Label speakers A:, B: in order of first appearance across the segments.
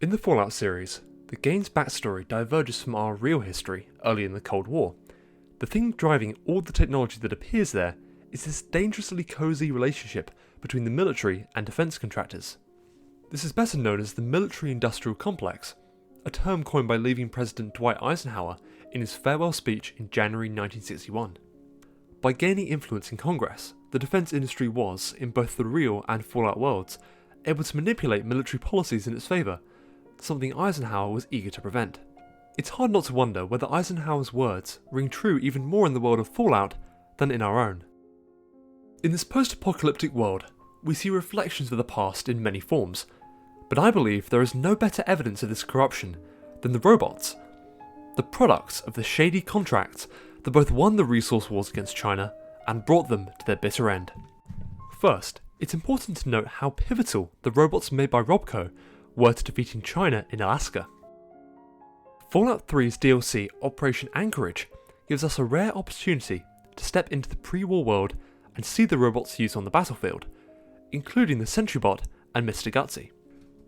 A: In the Fallout series, the game's backstory diverges from our real history early in the Cold War. The thing driving all the technology that appears there is this dangerously cosy relationship between the military and defense contractors. This is better known as the military-industrial complex, a term coined by leaving President Dwight Eisenhower in his farewell speech in January 1961. By gaining influence in Congress, the defense industry was, in both the real and Fallout worlds, able to manipulate military policies in its favour, something Eisenhower was eager to prevent. It's hard not to wonder whether Eisenhower's words ring true even more in the world of Fallout than in our own. In this post-apocalyptic world, we see reflections of the past in many forms, but I believe there is no better evidence of this corruption than the robots, the products of the shady contracts that both won the resource wars against China and brought them to their bitter end. First, it's important to note how pivotal the robots made by Robco were to defeating China in Alaska. Fallout 3's DLC Operation Anchorage gives us a rare opportunity to step into the pre-war world and see the robots used on the battlefield, including the SentryBot and Mr. Gutsy.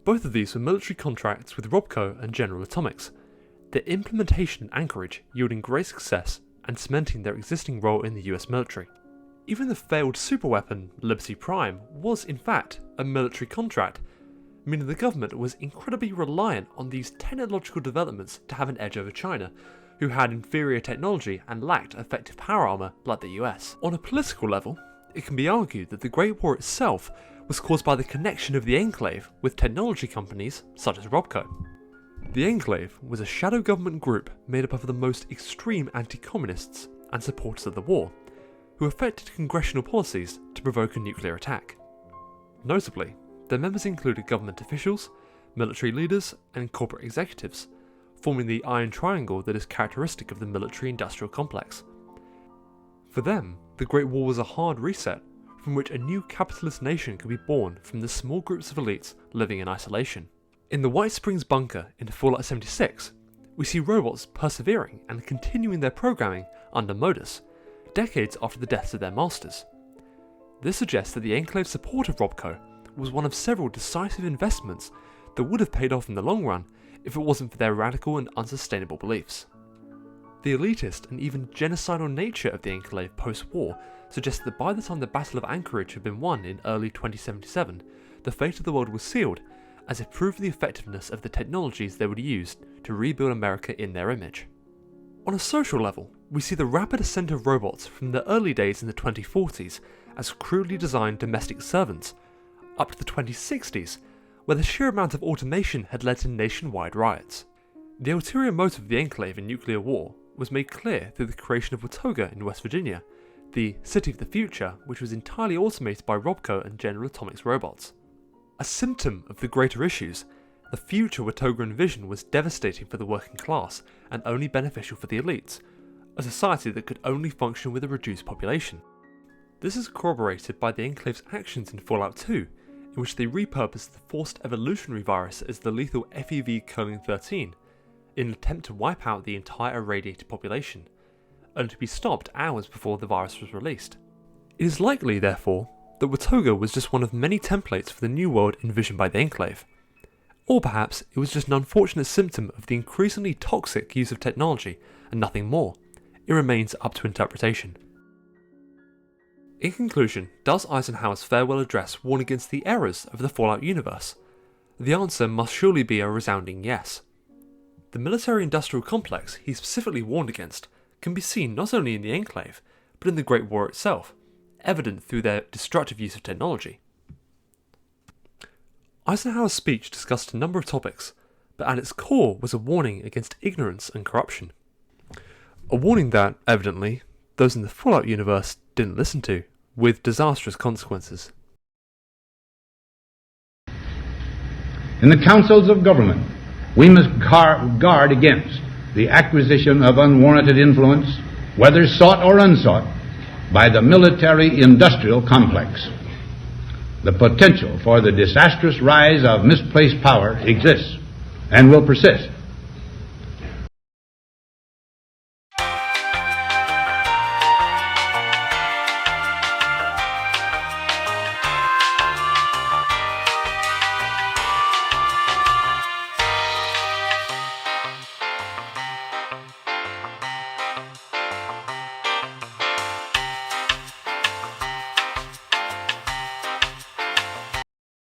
A: Both of these were military contracts with Robco and General Atomics, their implementation in Anchorage yielding great success and cementing their existing role in the US military. Even the failed superweapon Liberty Prime was in fact a military contract, meaning the government was incredibly reliant on these technological developments to have an edge over China, who had inferior technology and lacked effective power armour like the US. On a political level, it can be argued that the Great War itself was caused by the connection of the Enclave with technology companies such as Robco. The Enclave was a shadow government group made up of the most extreme anti-communists and supporters of the war, who affected congressional policies to provoke a nuclear attack. Notably, their members included government officials, military leaders, and corporate executives, forming the iron triangle that is characteristic of the military-industrial complex. For them, the Great War was a hard reset from which a new capitalist nation could be born from the small groups of elites living in isolation. In the White Springs bunker in Fallout 76, we see robots persevering and continuing their programming under Modus, decades after the deaths of their masters. This suggests that the Enclave's support of Robco was one of several decisive investments that would have paid off in the long run if it wasn't for their radical and unsustainable beliefs. The elitist and even genocidal nature of the Enclave post-war suggests that by the time the Battle of Anchorage had been won in early 2077, the fate of the world was sealed, as it proved the effectiveness of the technologies they would use to rebuild America in their image. On a social level, we see the rapid ascent of robots from the early days in the 2040s as crudely designed domestic servants, up to the 2060s, where the sheer amount of automation had led to nationwide riots. The ulterior motive of the Enclave in nuclear war was made clear through the creation of Watoga in West Virginia, the City of the Future, which was entirely automated by Robco and General Atomics robots. A symptom of the greater issues, the future Watoga envisioned was devastating for the working class and only beneficial for the elites, a society that could only function with a reduced population. This is corroborated by the Enclave's actions in Fallout 2, in which they repurposed the forced evolutionary virus as the lethal FEV-13 in an attempt to wipe out the entire irradiated population, only to be stopped hours before the virus was released. It is likely, therefore, that Watoga was just one of many templates for the new world envisioned by the Enclave. Or perhaps it was just an unfortunate symptom of the increasingly toxic use of technology and nothing more. It remains up to interpretation. In conclusion, does Eisenhower's farewell address warn against the errors of the Fallout universe? The answer must surely be a resounding yes. The military-industrial complex he specifically warned against can be seen not only in the Enclave, but in the Great War itself, evident through their destructive use of technology. Eisenhower's speech discussed a number of topics, but at its core was a warning against ignorance and corruption. A warning that, evidently, those in the Fallout universe didn't listen to, with disastrous consequences.
B: In the councils of government, we must guard against the acquisition of unwarranted influence, whether sought or unsought, by the military-industrial complex. The potential for the disastrous rise of misplaced power exists and will persist